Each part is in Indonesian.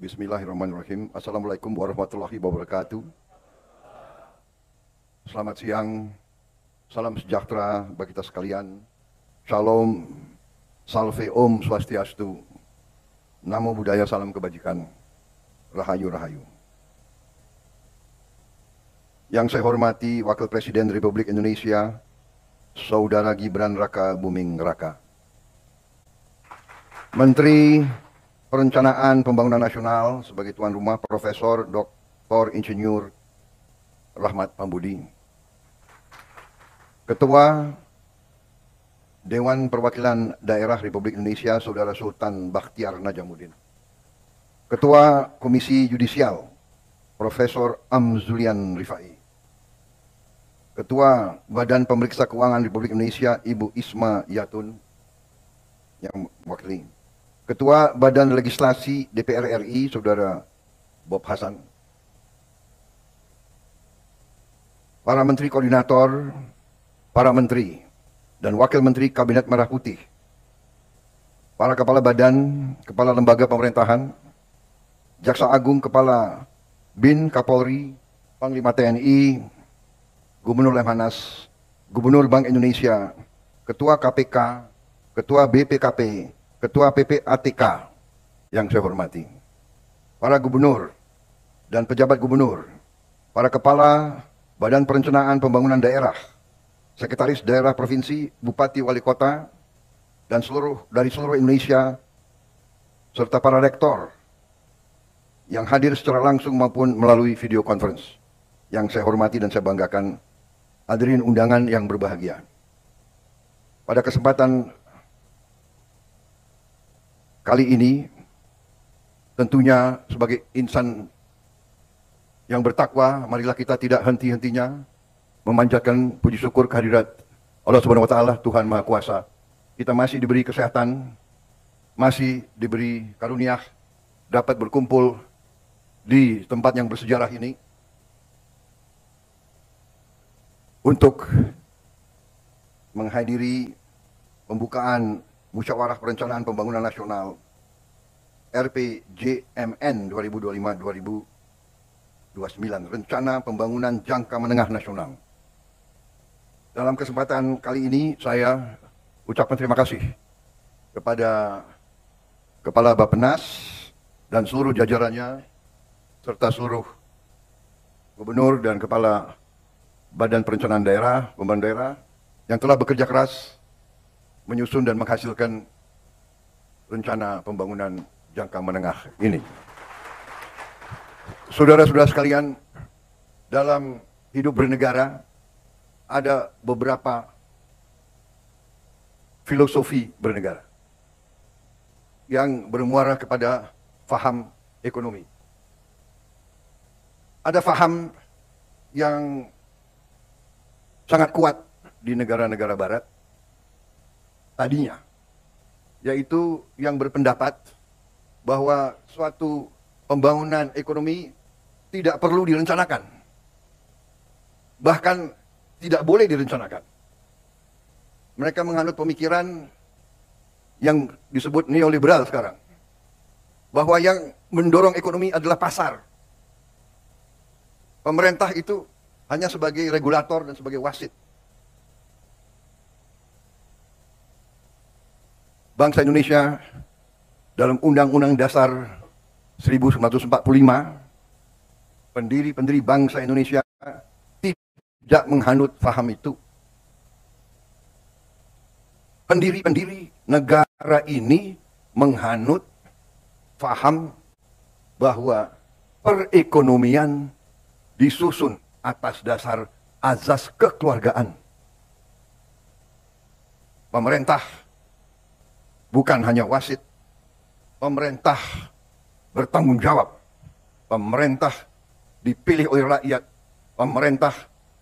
Bismillahirrahmanirrahim. Assalamualaikum warahmatullahi wabarakatuh. Selamat siang, salam sejahtera bagi kita sekalian. Shalom, salve om swastiastu, namo buddhaya, salam kebajikan, rahayu rahayu. Yang saya hormati Wakil Presiden Republik Indonesia, Saudara Gibran Raka Buming Raka. Menteri Perencanaan Pembangunan Nasional sebagai tuan rumah Profesor Dr. Insinyur Rahmat Pambudi. Ketua Dewan Perwakilan Daerah Republik Indonesia Saudara Sultan Bakhtiar Najamuddin. Ketua Komisi Yudisial Profesor Amzulian Rifai. Ketua Badan Pemeriksa Keuangan Republik Indonesia Ibu Isma Yatun yang mewakili. Ketua Badan Legislasi DPR RI, Saudara Bob Hasan. Para Menteri Koordinator, para Menteri, dan Wakil Menteri Kabinet Merah Putih. Para Kepala Badan, Kepala Lembaga Pemerintahan, Jaksa Agung, Kepala BIN, Kapolri, Panglima TNI, Gubernur Lemhanas, Gubernur Bank Indonesia, Ketua KPK, Ketua BPKP, Ketua PPATK yang saya hormati, para gubernur dan pejabat gubernur, para kepala Badan Perencanaan Pembangunan Daerah, Sekretaris Daerah Provinsi, Bupati, Wali Kota, dan dari seluruh Indonesia, serta para rektor yang hadir secara langsung maupun melalui video conference yang saya hormati dan saya banggakan, hadirin undangan yang berbahagia. Pada kesempatan kali ini, tentunya sebagai insan yang bertakwa, marilah kita tidak henti-hentinya memanjatkan puji syukur kehadirat Allah Subhanahu wa Ta'ala, Tuhan Maha Kuasa. Kita masih diberi kesehatan, masih diberi karunia dapat berkumpul di tempat yang bersejarah ini untuk menghadiri pembukaan Musyawarah Perencanaan Pembangunan Nasional RPJMN 2025-2029, Rencana Pembangunan Jangka Menengah Nasional. Dalam kesempatan kali ini saya ucapkan terima kasih kepada Kepala Bappenas dan seluruh jajarannya, serta seluruh Gubernur dan Kepala Badan Perencanaan Daerah, Pembangunan Daerah yang telah bekerja keras menyusun dan menghasilkan rencana pembangunan jangka menengah ini. Saudara-saudara sekalian, dalam hidup bernegara ada beberapa filosofi bernegara yang bermuara kepada faham ekonomi. Ada faham yang sangat kuat di negara-negara barat tadinya, yaitu yang berpendapat bahwa suatu pembangunan ekonomi tidak perlu direncanakan, bahkan tidak boleh direncanakan. Mereka menganut pemikiran yang disebut neoliberal sekarang, bahwa yang mendorong ekonomi adalah pasar. Pemerintah itu hanya sebagai regulator dan sebagai wasit. Bangsa Indonesia dalam Undang-Undang Dasar 1945, pendiri-pendiri bangsa Indonesia tidak menghanut faham itu. Pendiri-pendiri negara ini menghanut faham bahwa perekonomian disusun atas dasar azas kekeluargaan. Pemerintah bukan hanya wasit, pemerintah bertanggung jawab. Pemerintah dipilih oleh rakyat, pemerintah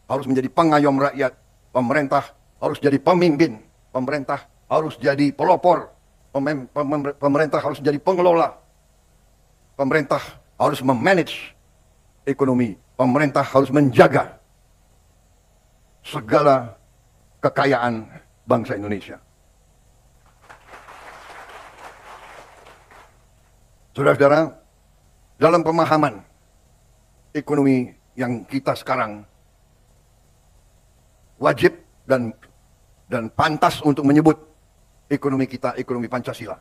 harus menjadi pengayom rakyat, pemerintah harus jadi pemimpin, pemerintah harus jadi pelopor, pemerintah harus jadi pengelola, pemerintah harus memanage ekonomi, pemerintah harus menjaga segala kekayaan bangsa Indonesia. Saudara-saudara, dalam pemahaman ekonomi yang kita sekarang wajib dan pantas untuk menyebut ekonomi kita ekonomi Pancasila.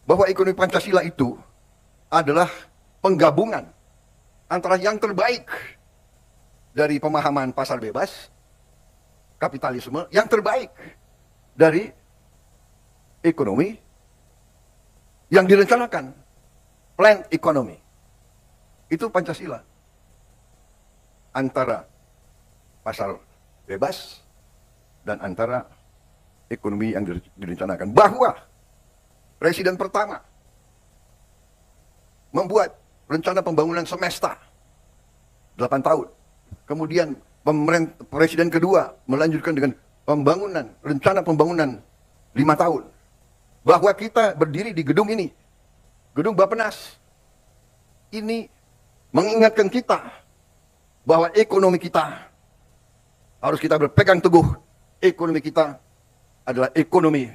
Bahwa ekonomi Pancasila itu adalah penggabungan antara yang terbaik dari pemahaman pasar bebas, kapitalisme, yang terbaik dari ekonomi yang direncanakan, planned economy. Itu Pancasila. Antara pasar bebas dan antara ekonomi yang direncanakan. Bahwa Presiden pertama membuat rencana pembangunan semesta 8 tahun. Kemudian Presiden kedua melanjutkan dengan rencana pembangunan 5 tahun. Bahwa kita berdiri di gedung ini, gedung Bappenas, ini mengingatkan kita bahwa ekonomi kita harus kita berpegang teguh. Ekonomi kita adalah ekonomi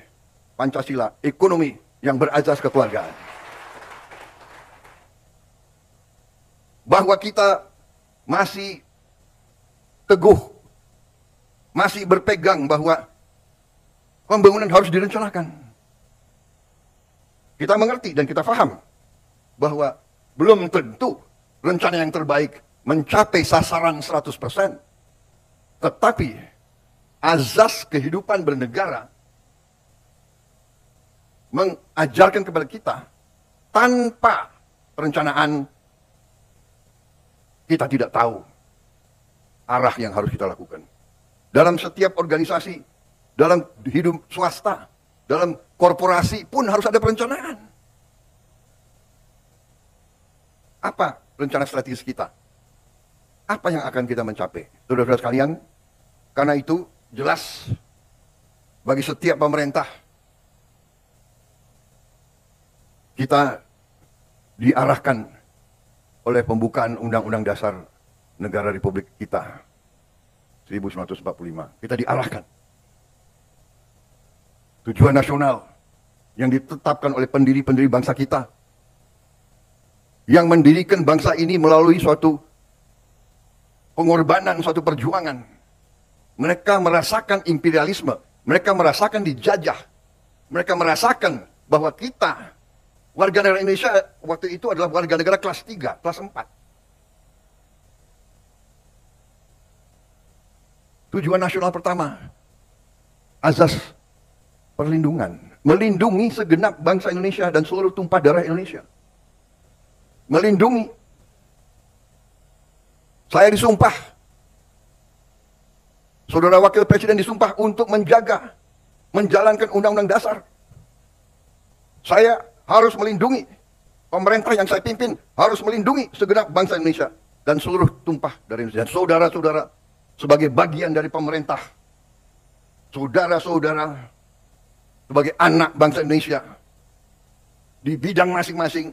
Pancasila, ekonomi yang berazas kekeluargaan. Bahwa kita masih teguh, masih berpegang bahwa pembangunan harus direncanakan. Kita mengerti dan kita paham bahwa belum tentu rencana yang terbaik mencapai sasaran 100%. Tetapi azas kehidupan bernegara mengajarkan kepada kita tanpa perencanaan kita tidak tahu arah yang harus kita lakukan. Dalam setiap organisasi, dalam hidup swasta, dalam korporasi pun harus ada perencanaan. Apa rencana strategis kita? Apa yang akan kita mencapai? Saudara-saudara sekalian, karena itu jelas bagi setiap pemerintah kita diarahkan oleh pembukaan Undang-Undang Dasar Negara Republik kita 1945. Kita diarahkan tujuan nasional yang ditetapkan oleh pendiri-pendiri bangsa kita, yang mendirikan bangsa ini melalui suatu pengorbanan, suatu perjuangan. Mereka merasakan imperialisme, mereka merasakan dijajah, mereka merasakan bahwa kita warga negara Indonesia waktu itu adalah warga negara kelas 3, kelas 4. Tujuan nasional pertama, azas perlindungan, melindungi segenap bangsa Indonesia dan seluruh tumpah darah Indonesia. Melindungi. Saya disumpah, Saudara Wakil Presiden disumpah untuk menjaga, menjalankan Undang-Undang Dasar. Saya harus melindungi, pemerintah yang saya pimpin harus melindungi segenap bangsa Indonesia dan seluruh tumpah dari Indonesia. Dan saudara-saudara sebagai bagian dari pemerintah, saudara-saudara sebagai anak bangsa Indonesia di bidang masing-masing,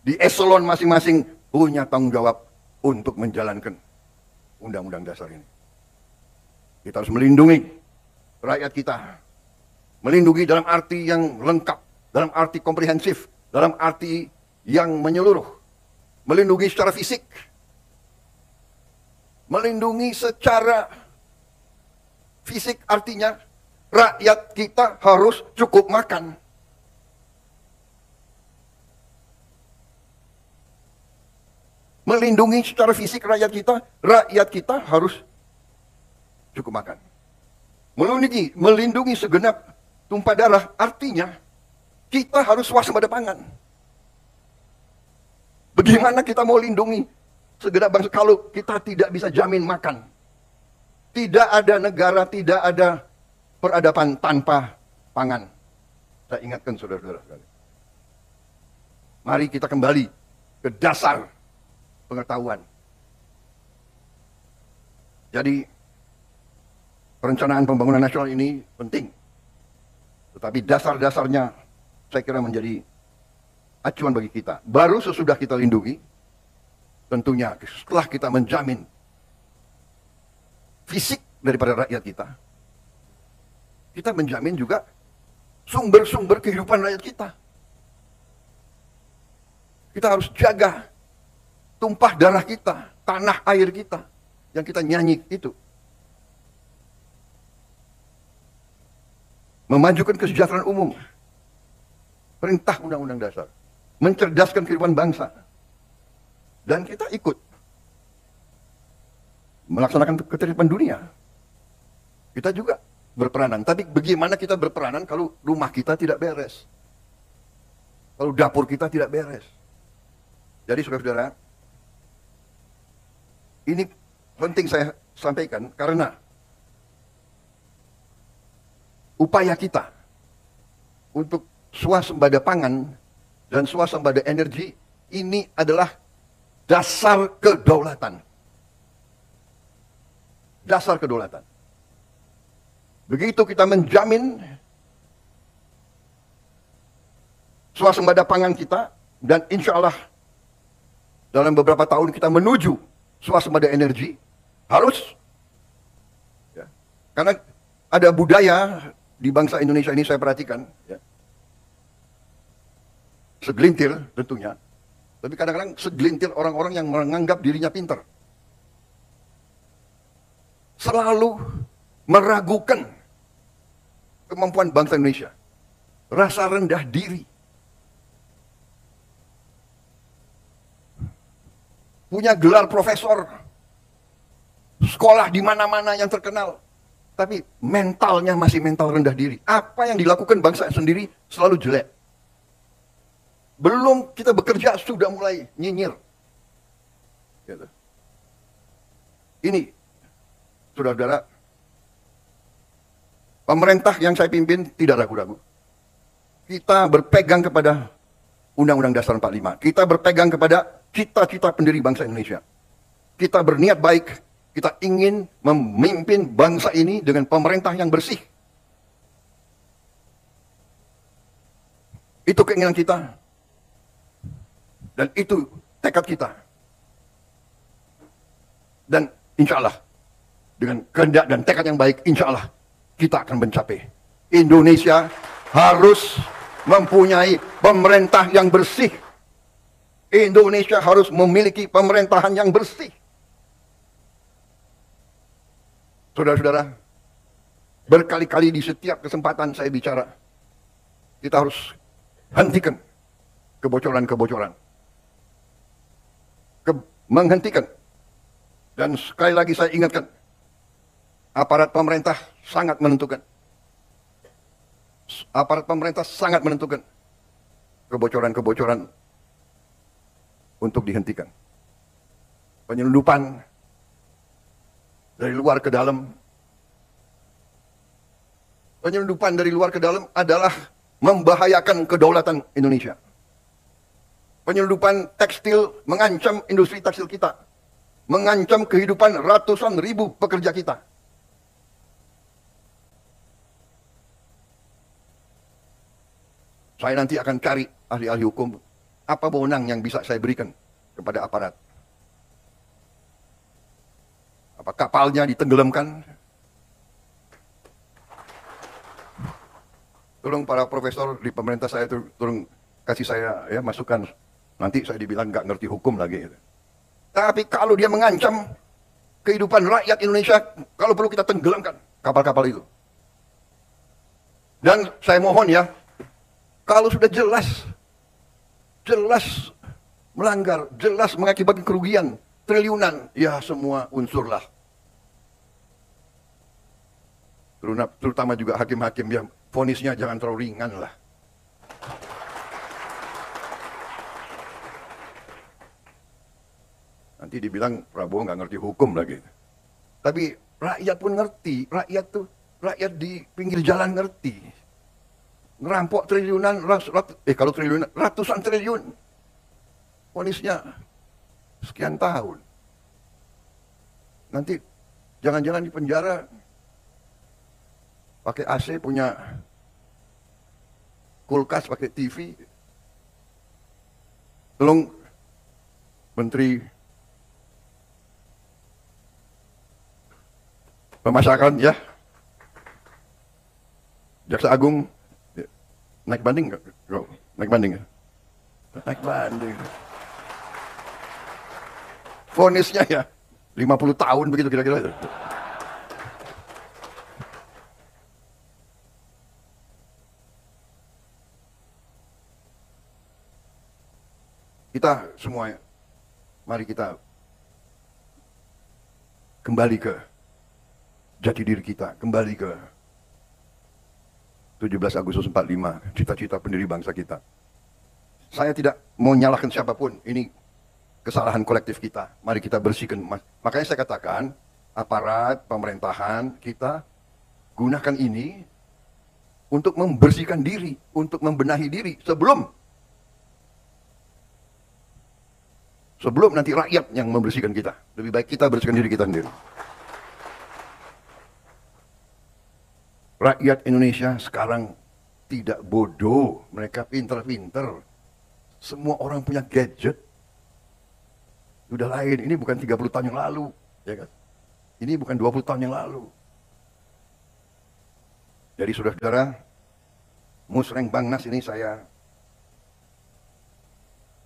di eselon masing-masing punya tanggung jawab untuk menjalankan Undang-Undang Dasar ini. Kita harus melindungi rakyat kita. Melindungi dalam arti yang lengkap, dalam arti komprehensif, dalam arti yang menyeluruh. Melindungi secara fisik. Melindungi secara fisik artinya rakyat kita harus cukup makan. Melindungi secara fisik rakyat kita harus cukup makan. Melindungi segenap tumpah darah artinya kita harus swasembada pangan. Bagaimana kita mau lindungi segenap bangsa kalau kita tidak bisa jamin makan? Tidak ada negara, tidak ada peradaban tanpa pangan. Saya ingatkan saudara-saudara sekalian. Mari kita kembali ke dasar pengetahuan. Jadi perencanaan pembangunan nasional ini penting. Tetapi dasar-dasarnya saya kira menjadi acuan bagi kita. Baru sesudah kita lindungi, tentunya setelah kita menjamin fisik daripada rakyat kita, kita menjamin juga sumber-sumber kehidupan rakyat kita. Kita harus jaga tumpah darah kita, tanah air kita, yang kita nyanyi itu. Memajukan kesejahteraan umum, perintah undang-undang dasar, mencerdaskan kehidupan bangsa. Dan kita ikut melaksanakan ketertiban dunia. Kita juga berperanan. Tapi bagaimana kita berperanan kalau rumah kita tidak beres? Kalau dapur kita tidak beres? Jadi saudara-saudara, ini penting saya sampaikan karena upaya kita untuk swasembada pangan dan swasembada energi ini adalah dasar kedaulatan. Dasar kedaulatan. Begitu kita menjamin swasembada pangan kita, dan insya Allah dalam beberapa tahun kita menuju swasembada energi, harus. Ya, karena ada budaya di bangsa Indonesia ini saya perhatikan, ya, segelintir tentunya, tapi kadang-kadang segelintir orang-orang yang menganggap dirinya pintar. Selalu meragukan kemampuan bangsa Indonesia. Rasa rendah diri. Punya gelar profesor. Sekolah di mana-mana yang terkenal. Tapi mentalnya masih mental rendah diri. Apa yang dilakukan bangsa sendiri selalu jelek. Belum kita bekerja sudah mulai nyinyir. Gitu. Ini, saudara-saudara, pemerintah yang saya pimpin tidak ragu-ragu. Kita berpegang kepada Undang-Undang Dasar 45. Kita berpegang kepada cita-cita pendiri bangsa Indonesia. Kita berniat baik. Kita ingin memimpin bangsa ini dengan pemerintah yang bersih. Itu keinginan kita. Dan itu tekad kita. Dan insya Allah, dengan kehendak dan tekad yang baik, insya Allah kita akan mencapai. Indonesia harus mempunyai pemerintah yang bersih. Indonesia harus memiliki pemerintahan yang bersih. Saudara-saudara, berkali-kali di setiap kesempatan saya bicara, kita harus hentikan kebocoran-kebocoran. Menghentikan. Dan sekali lagi saya ingatkan, aparat pemerintah sangat menentukan. Aparat pemerintah sangat menentukan kebocoran-kebocoran untuk dihentikan. Penyelundupan dari luar ke dalam. Penyelundupan dari luar ke dalam adalah membahayakan kedaulatan Indonesia. Penyelundupan tekstil mengancam industri tekstil kita. Mengancam kehidupan ratusan ribu pekerja kita. Saya nanti akan cari ahli-ahli hukum, apa wewenang yang bisa saya berikan kepada aparat. Apa kapalnya ditenggelamkan? Tolong para profesor di pemerintah saya tolong kasih saya ya masukan. Nanti saya dibilang nggak ngerti hukum lagi. Tapi kalau dia mengancam kehidupan rakyat Indonesia, kalau perlu kita tenggelamkan kapal-kapal itu. Dan saya mohon ya, kalau sudah jelas melanggar, jelas mengakibatkan kerugian triliunan, ya semua unsurlah. Terutama juga hakim-hakim yang vonisnya jangan terlalu ringan lah. Nanti dibilang Prabowo nggak ngerti hukum lagi. Tapi rakyat pun ngerti, rakyat di pinggir jalan ngerti. Ngerampok triliunan, kalau triliunan, ratusan triliun. Vonisnya sekian tahun. Nanti jangan-jangan di penjara pakai AC, punya kulkas, pakai TV. Tolong Menteri Pemasakan ya, Jaksa Agung naik banding nggak? Naik banding ya? Naik banding. Vonisnya ya 50 tahun begitu kira-kira. Kita semua, mari kita kembali ke jati diri kita, kembali ke 17 Agustus 45, cita-cita pendiri bangsa kita. Saya tidak mau nyalahkan siapapun, ini kesalahan kolektif kita. Mari kita bersihkan. Makanya saya katakan, aparat pemerintahan kita gunakan ini untuk membersihkan diri, untuk membenahi diri sebelum nanti rakyat yang membersihkan kita. Lebih baik kita bersihkan diri kita sendiri. Rakyat Indonesia sekarang tidak bodoh, mereka pinter-pinter. Semua orang punya gadget. Udah lain, ini bukan 30 tahun yang lalu, ya kan? Ini bukan 20 tahun yang lalu. Jadi saudara-saudara, Musreng Bangnas ini saya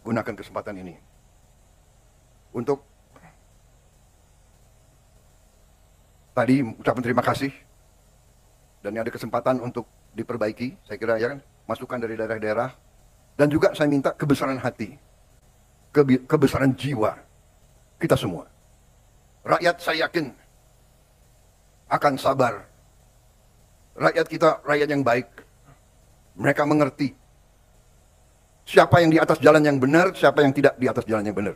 gunakan kesempatan ini untuk tadi ucapan terima kasih, dan ada kesempatan untuk diperbaiki, saya kira ya kan, masukan dari daerah-daerah, dan juga saya minta kebesaran hati, kebesaran jiwa kita semua. Rakyat saya yakin akan sabar. Rakyat kita rakyat yang baik. Mereka mengerti siapa yang di atas jalan yang benar, siapa yang tidak di atas jalan yang benar.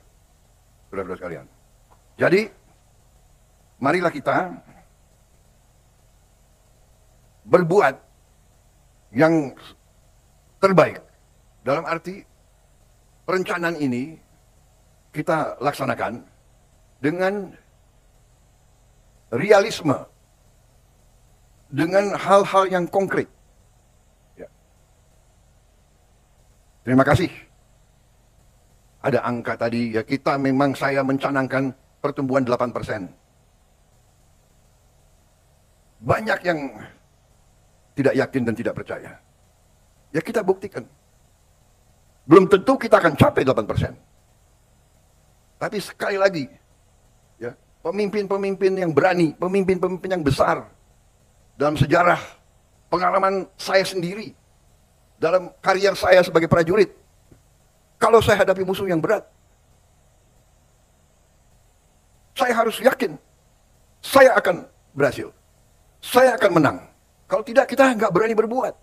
Saudara-saudara sekalian. Jadi, marilah kita berbuat yang terbaik. Dalam arti, perencanaan ini kita laksanakan dengan realisme, dengan hal-hal yang konkret. Ya. Terima kasih. Ada angka tadi, ya kita memang saya mencanangkan pertumbuhan 8%. Banyak yang tidak yakin dan tidak percaya. Ya kita buktikan. Belum tentu kita akan capai 8%. Tapi sekali lagi, ya, pemimpin-pemimpin yang berani, pemimpin-pemimpin yang besar, dalam sejarah pengalaman saya sendiri, dalam karier saya sebagai prajurit, kalau saya hadapi musuh yang berat, saya harus yakin, saya akan berhasil. Saya akan menang. Kalau tidak, kita nggak berani berbuat.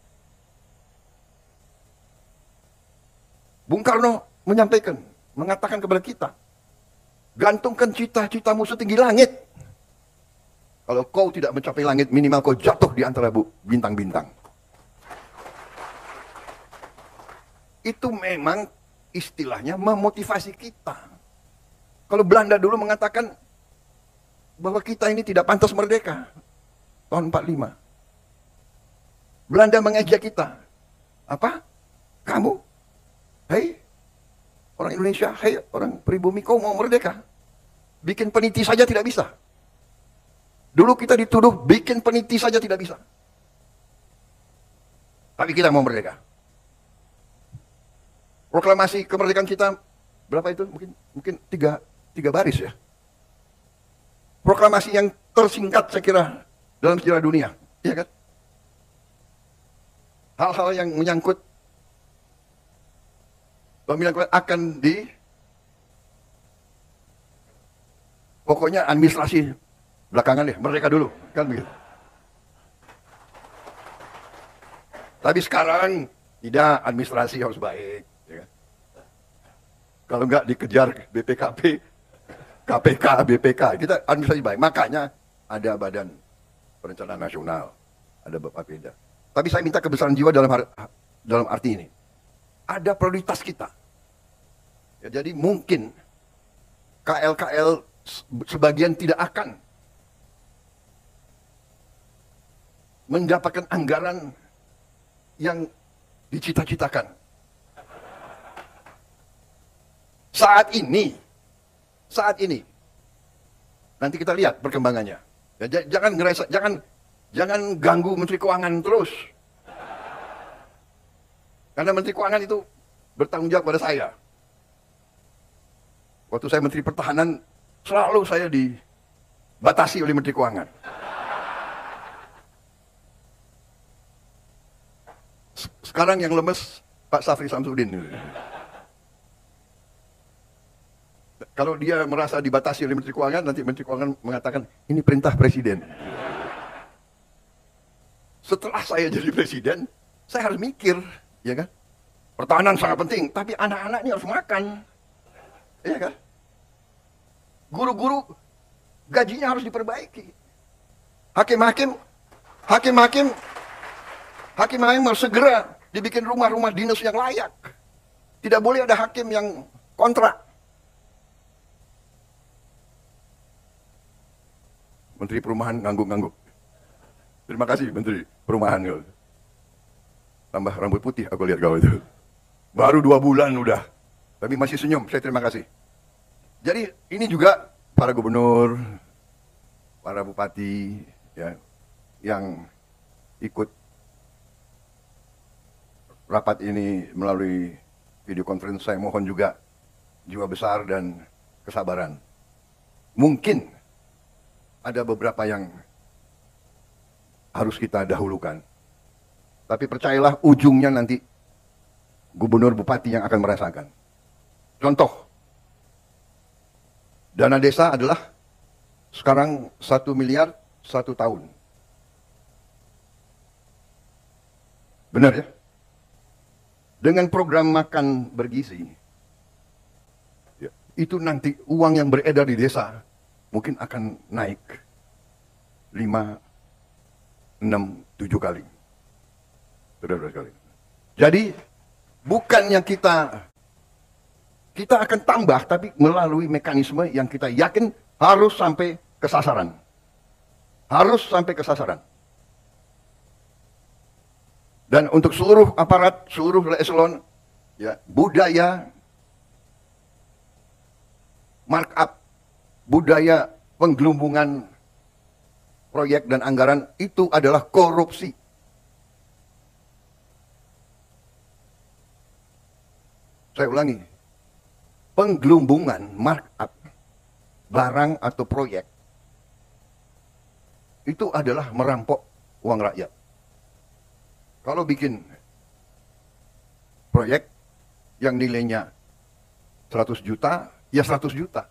Bung Karno menyampaikan, mengatakan kepada kita, gantungkan cita-citamu setinggi langit. Kalau kau tidak mencapai langit, minimal kau jatuh di antara bintang-bintang. Itu memang istilahnya memotivasi kita. Kalau Belanda dulu mengatakan bahwa kita ini tidak pantas merdeka, tahun 45. Belanda mengejek kita. Apa? Kamu? Hei, orang Indonesia, hei, orang pribumi, kau mau merdeka? Bikin peniti saja tidak bisa. Dulu kita dituduh bikin peniti saja tidak bisa. Tapi kita mau merdeka. Proklamasi kemerdekaan kita berapa itu? Mungkin tiga baris ya. Proklamasi yang tersingkat saya kira dalam sejarah dunia, ya kan? Hal-hal yang menyangkut akan pokoknya administrasi belakangan ya, merdeka dulu, kan begitu. Tapi sekarang tidak, administrasi harus baik. Ya kan? Kalau nggak dikejar BPKP, KPK, BPK, kita administrasi baik. Makanya ada Badan Perencanaan Nasional, ada Bapeda. Tapi saya minta kebesaran jiwa dalam arti ini. Ada prioritas kita. Ya, jadi mungkin KL-KL sebagian tidak akan mendapatkan anggaran yang dicita-citakan. Saat ini, nanti kita lihat perkembangannya. Ya, jangan ganggu Menteri Keuangan terus. Karena Menteri Keuangan itu bertanggung jawab pada saya. Waktu saya Menteri Pertahanan, selalu saya dibatasi oleh Menteri Keuangan. Sekarang yang lemes Pak Safri Samsudin. Kalau dia merasa dibatasi oleh Menteri Keuangan, nanti Menteri Keuangan mengatakan, ini perintah Presiden. Setelah saya jadi Presiden, saya harus mikir, ya kan? Pertahanan sangat penting, tapi anak-anak ini harus makan. Ya kan? Guru-guru gajinya harus diperbaiki. Hakim-hakim harus segera dibikin rumah-rumah dinas yang layak. Tidak boleh ada hakim yang kontrak. Menteri Perumahan ngangguk-ngangguk. Terima kasih Menteri Perumahan. Tambah rambut putih aku lihat kau itu. Baru 2 bulan udah. Tapi masih senyum, saya terima kasih. Jadi ini juga para gubernur, para bupati, ya, yang ikut rapat ini melalui video conference, saya mohon juga jiwa besar dan kesabaran. Mungkin ada beberapa yang harus kita dahulukan. Tapi percayalah ujungnya nanti gubernur bupati yang akan merasakan. Contoh, dana desa adalah sekarang 1 miliar 1 tahun. Benar ya? Dengan program makan bergizi, ya, itu nanti uang yang beredar di desa mungkin akan naik 5, 6, 7 kali. Saudara sekali. Jadi bukannya kita akan tambah, tapi melalui mekanisme yang kita yakin harus sampai ke sasaran. Harus sampai ke sasaran. Dan untuk seluruh aparat, seluruh eselon, ya, budaya markup, budaya penggelembungan proyek dan anggaran itu adalah korupsi. Saya ulangi, penggelembungan markup barang atau proyek itu adalah merampok uang rakyat. Kalau bikin proyek yang nilainya 100 juta, ya 100 juta.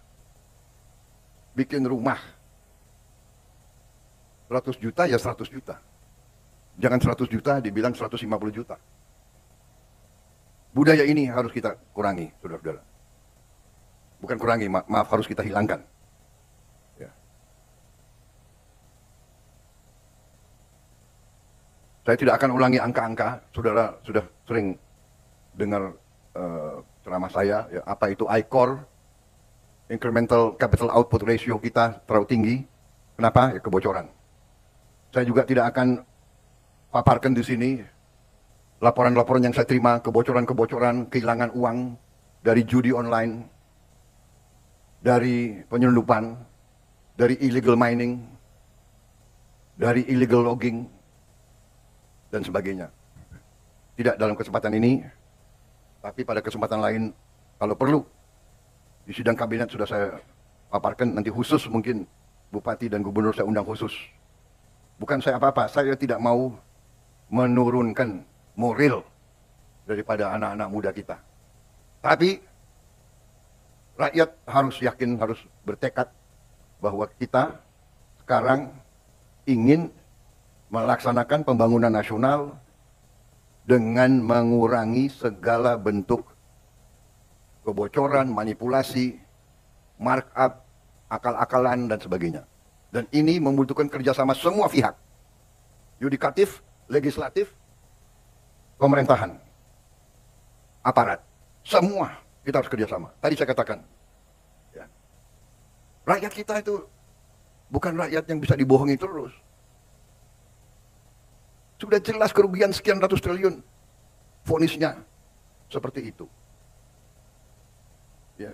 Bikin rumah 100 juta, ya 100 juta. Jangan 100 juta dibilang 150 juta. Budaya ini harus kita kurangi, saudara-saudara. Bukan kurangi, maaf, harus kita hilangkan. Ya. Saya tidak akan ulangi angka-angka, saudara sudah sering dengar ceramah saya, ya, apa itu ICOR, Incremental Capital Output Ratio kita terlalu tinggi. Kenapa? Ya, kebocoran. Saya juga tidak akan paparkan di sini laporan-laporan yang saya terima, kebocoran-kebocoran, kehilangan uang dari judi online, dari penyelundupan, dari illegal mining, dari illegal logging, dan sebagainya. Tidak dalam kesempatan ini, tapi pada kesempatan lain, kalau perlu, di sidang kabinet sudah saya paparkan, nanti khusus mungkin bupati dan gubernur saya undang khusus. Bukan saya apa-apa, saya tidak mau menurunkan moral daripada anak-anak muda kita. Tapi rakyat harus yakin, harus bertekad bahwa kita sekarang ingin melaksanakan pembangunan nasional dengan mengurangi segala bentuk kebocoran, manipulasi, markup, akal-akalan, dan sebagainya. Dan ini membutuhkan kerjasama semua pihak. Yudikatif, legislatif, pemerintahan, aparat. Semua kita harus kerjasama. Tadi saya katakan, ya, rakyat kita itu bukan rakyat yang bisa dibohongi terus. Sudah jelas kerugian sekian ratus triliun. Vonisnya seperti itu. Ya.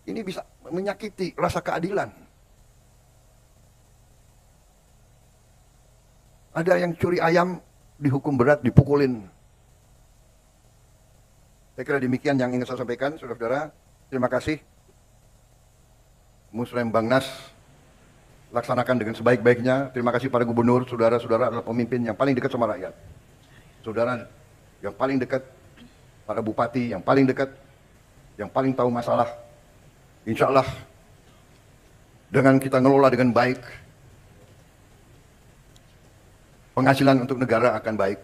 Ini bisa menyakiti rasa keadilan. Ada yang curi ayam dihukum berat, dipukulin. Saya kira demikian yang ingin saya sampaikan, saudara-saudara. Terima kasih. Musrembangnas laksanakan dengan sebaik-baiknya. Terima kasih pada gubernur, saudara-saudara adalah pemimpin yang paling dekat sama rakyat. Saudara yang paling dekat, para bupati yang paling dekat, yang paling tahu masalah. Insya Allah dengan kita ngelola dengan baik, penghasilan untuk negara akan baik,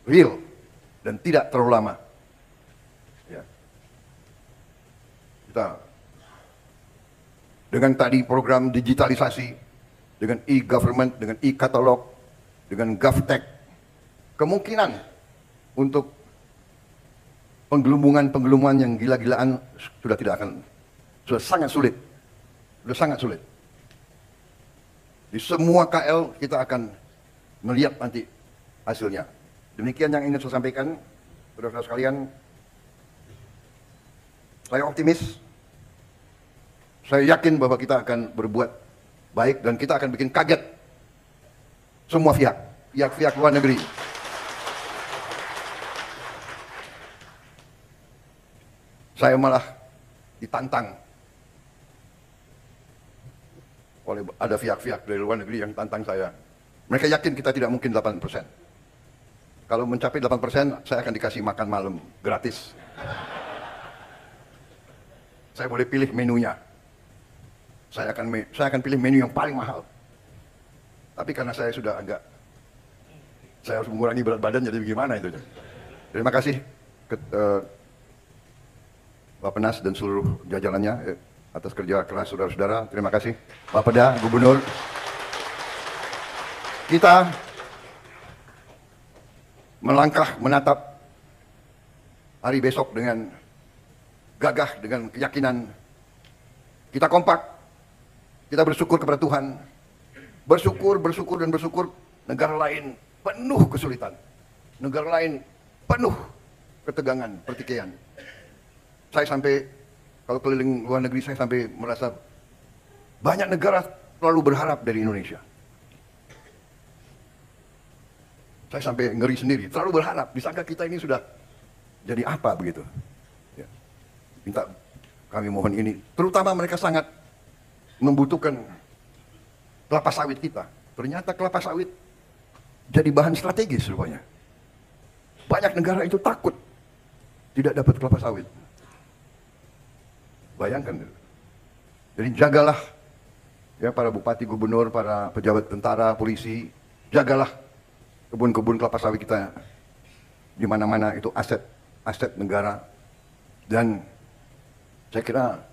real, dan tidak terlalu lama. Ya. Kita dengan tadi program digitalisasi, dengan e-government, dengan e-katalog, dengan GovTech, kemungkinan untuk penggelembungan yang gila-gilaan sudah sangat sulit. Sudah sangat sulit. Di semua KL kita akan melihat nanti hasilnya. Demikian yang ingin saya sampaikan, saudara-saudara sekalian. Saya optimis. Saya yakin bahwa kita akan berbuat baik dan kita akan bikin kaget semua pihak luar negeri. Saya malah ditantang oleh ada pihak-pihak dari luar negeri yang tantang saya. Mereka yakin kita tidak mungkin 8%. Kalau mencapai 8%, saya akan dikasih makan malam gratis. Saya boleh pilih menunya. Saya akan pilih menu yang paling mahal. Tapi karena saya harus mengurangi berat badan, jadi bagaimana itu? Terima kasih Bappenas dan seluruh jajarannya atas kerja keras saudara-saudara. Terima kasih Bapeda, Gubernur. Kita melangkah menatap hari besok dengan gagah, dengan keyakinan. Kita kompak. Kita bersyukur kepada Tuhan. Bersyukur dan bersyukur. Negara lain penuh kesulitan. Negara lain penuh ketegangan, pertikaian. Saya sampai, kalau keliling luar negeri, saya sampai merasa banyak negara terlalu berharap dari Indonesia. Saya sampai ngeri sendiri, terlalu berharap. Disangka kita ini sudah jadi apa begitu. Ya. Minta kami mohon ini. Terutama mereka sangat membutuhkan kelapa sawit kita. Ternyata kelapa sawit jadi bahan strategis rupanya. Banyak negara itu takut tidak dapat kelapa sawit. Bayangkan. Jadi jagalah ya para bupati, gubernur, para pejabat tentara, polisi, jagalah kebun-kebun kelapa sawit kita. Di mana-mana itu aset negara. Dan saya kira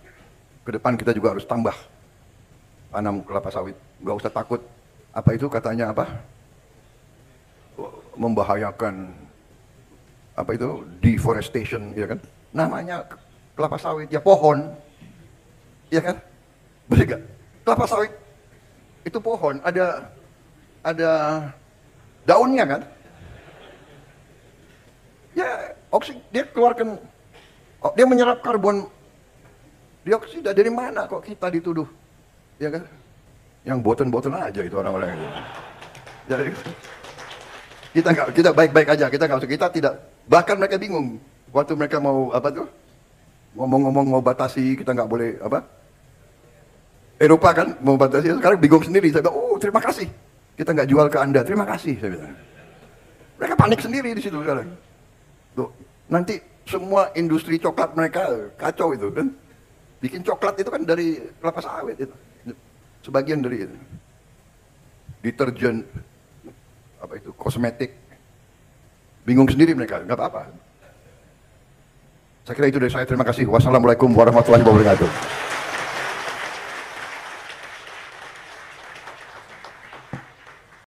ke depan kita juga harus tambah tanam kelapa sawit. Nggak usah takut. Apa itu katanya apa? Membahayakan apa itu? Deforestation, ya kan? Namanya kelapa sawit, ya pohon. Ya kan? Betul gak? Kelapa sawit itu pohon, ada daunnya kan? Ya, dia keluarkan, dia menyerap karbon dioksida. Dari mana kok kita dituduh? Ya kan? Yang boten-boten aja itu orang-orang itu. Jadi kita baik-baik aja, kita tidak, bahkan mereka bingung waktu mereka mau apa tuh? Ngomong-ngomong mau batasi, kita nggak boleh apa? Eropa kan mau batasi, sekarang bingung sendiri. Saya bilang, oh terima kasih, kita nggak jual ke Anda, terima kasih. Saya bilang. Mereka panik sendiri di situ sekarang. Tuh, nanti semua industri coklat mereka kacau itu kan. Bikin coklat itu kan dari kelapa sawit itu. Sebagian dari itu. Deterjen, apa itu, kosmetik. Bingung sendiri mereka, nggak apa-apa. Saya kira itu dari saya. Terima kasih. Wassalamualaikum warahmatullahi wabarakatuh.